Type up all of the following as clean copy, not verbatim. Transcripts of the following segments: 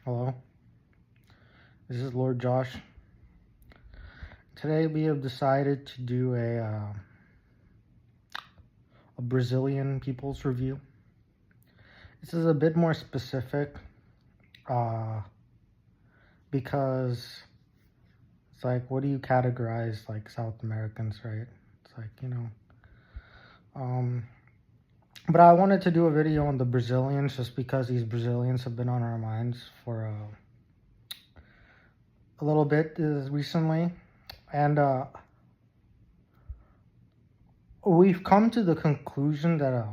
Hello, this is Lord Josh. Today we have decided to do a Brazilian people's review. This is a bit more specific uh, because it's like, what do you categorize like South Americans, right? It's like, um, but I wanted to do a video on the Brazilians just because these Brazilians have been on our minds for a little bit recently. And we've come to the conclusion that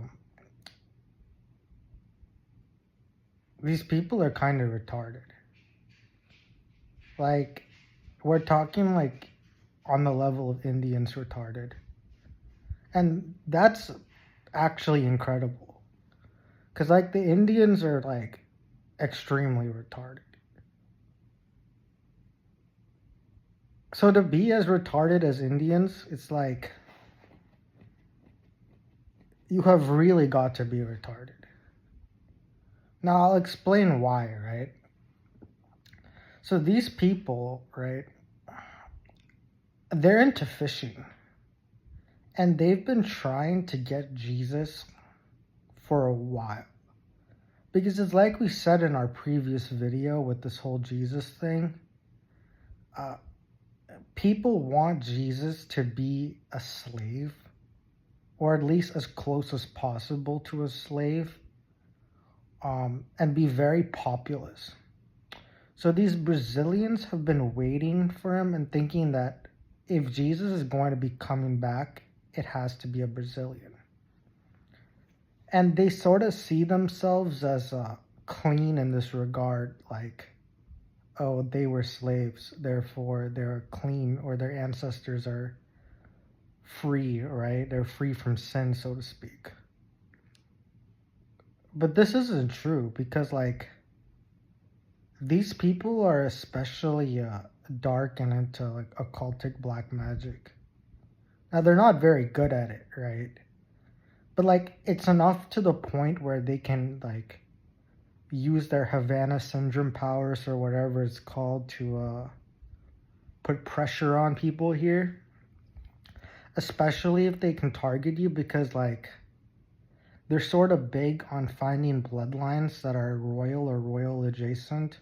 these people are kind of retarded. Like, we're talking like on the level of Indians retarded. And that's actually incredible. Because, like, the Indians are, like, extremely retarded. So to be as retarded as Indians, it's like, you have really got to be retarded. Now, I'll explain why, right? So these people, right, they're into fishing. And they've been trying to get Jesus for a while. Because it's like we said in our previous video with this whole Jesus thing. People want Jesus to be a slave, or at least as close as possible to a slave, and be very populous. So these Brazilians have been waiting for him and thinking that if Jesus is going to be coming back, it has to be a Brazilian. And they sort of see themselves as clean in this regard, like, oh, they were slaves, therefore they're clean, or their ancestors are free, right? They're free from sin, so to speak. But this isn't true because, like, these people are especially dark and into like occultic black magic. Now, they're not very good at it, right? But, like, it's enough to the point where they can, like, use their Havana syndrome powers or whatever it's called to put pressure on people here. Especially if they can target you, because, like, they're sort of big on finding bloodlines that are royal or royal adjacent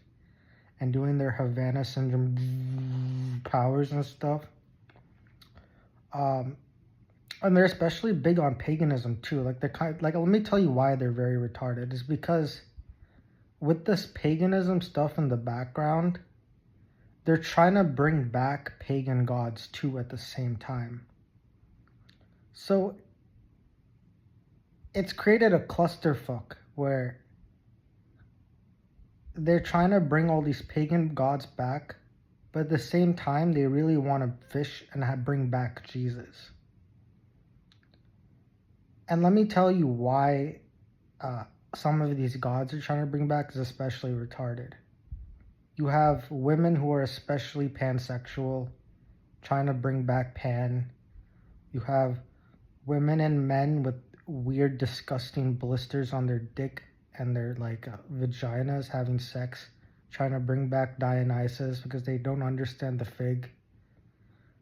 and doing their Havana syndrome powers and stuff. And they're especially big on paganism too. Like, they're kind of, like, let me tell you why they're very retarded. Is because with this paganism stuff in the background, they're trying to bring back pagan gods too at the same time. So it's created a clusterfuck where they're trying to bring all these pagan gods back, but at the same time, they really want to fish and bring back Jesus. And let me tell you why some of these gods are trying to bring back is especially retarded. You have women who are especially pansexual, trying to bring back Pan. You have women and men with weird, disgusting blisters on their dick and their like vaginas having sex, trying to bring back Dionysus because they don't understand the fig.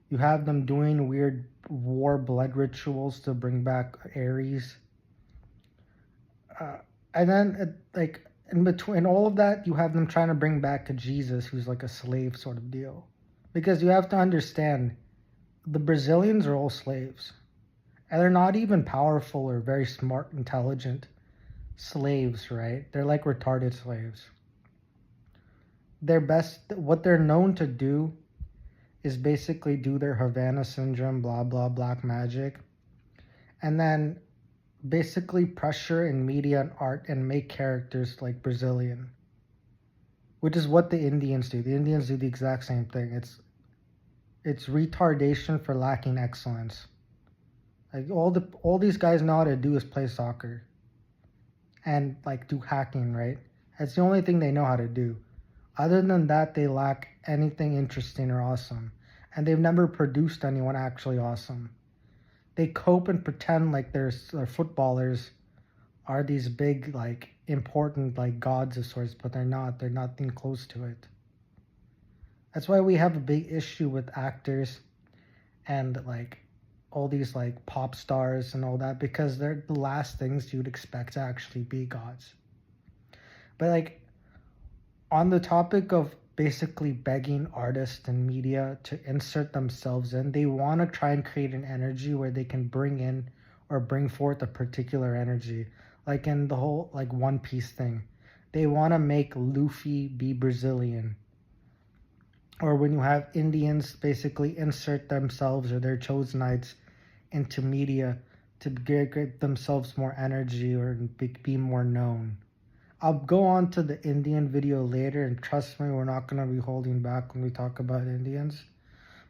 You have them doing weird war blood rituals to bring back Ares. And then, like, in between all of that, you have them trying to bring back a Jesus who's like a slave sort of deal. Because you have to understand, the Brazilians are all slaves. And they're not even powerful or very smart, intelligent slaves, right? They're like retarded slaves. What they're known to do is basically do their Havana syndrome, blah, blah, black magic. And then basically pressure in media and art and make characters like Brazilian. Which is what the Indians do. The Indians do the exact same thing. It's retardation for lacking excellence. Like, all these guys know how to do is play soccer and like do hacking, right? That's the only thing they know how to do. Other than that, they lack anything interesting or awesome. And they've never produced anyone actually awesome. They cope and pretend like their footballers are these big, like, important like gods of sorts, but they're not. They're nothing close to it. That's why we have a big issue with actors and like all these like pop stars and all that, because they're the last things you'd expect to actually be gods. But like on the topic of basically begging artists and media to insert themselves in, they want to try and create an energy where they can bring in or bring forth a particular energy. Like in the whole like One Piece thing, they want to make Luffy be Brazilian. Or when you have Indians basically insert themselves or their chosenites into media to get themselves more energy or be more known. I'll go on to the Indian video later, and trust me, we're not going to be holding back when we talk about Indians,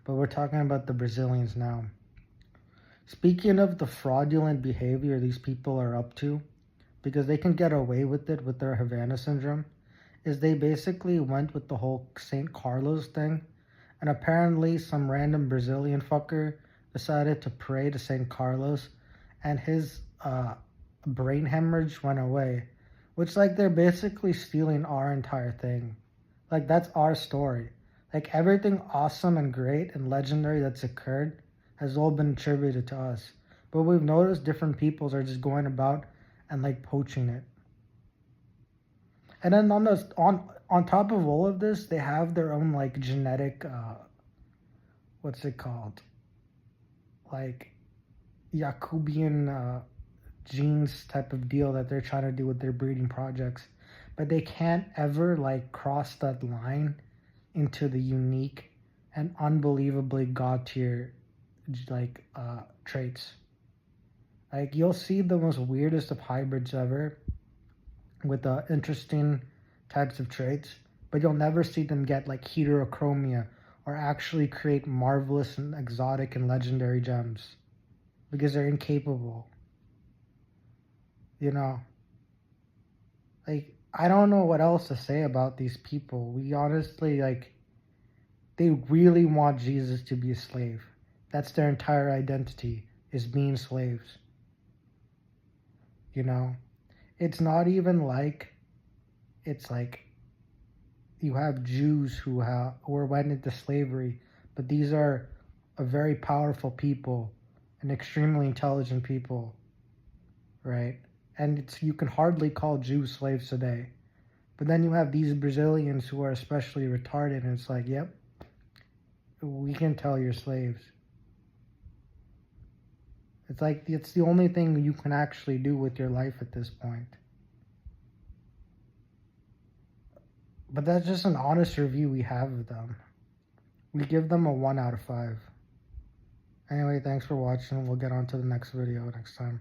but we're talking about the Brazilians now. Speaking of the fraudulent behavior these people are up to, because they can get away with it with their Havana syndrome, is they basically went with the whole St. Carlos thing, and apparently some random Brazilian fucker decided to pray to St. Carlos, and his brain hemorrhage went away. Which, like, they're basically stealing our entire thing. Like, that's our story. Like, everything awesome and great and legendary that's occurred has all been attributed to us. But we've noticed different peoples are just going about and, like, poaching it. And then on top of all of this, they have their own, like, genetic, what's it called? Like, Jacobian, genes type of deal that they're trying to do with their breeding projects, but they can't ever like cross that line into the unique and unbelievably god tier like traits. Like you'll see the most weirdest of hybrids ever with interesting types of traits, but you'll never see them get like heterochromia or actually create marvelous and exotic and legendary gems because they're incapable. You know, like, I don't know what else to say about these people. We honestly, like, they really want Jesus to be a slave. That's their entire identity, is being slaves. You know, it's not even like, it's like, you have Jews who went into slavery, but these are a very powerful people and extremely intelligent people, right? And you can hardly call Jews slaves today. But then you have these Brazilians who are especially retarded, and it's like, yep, we can tell you're slaves. It's like, it's the only thing you can actually do with your life at this point. But that's just an honest review we have of them. We give them a 1 out of 5. Anyway, thanks for watching. We'll get on to the next video next time.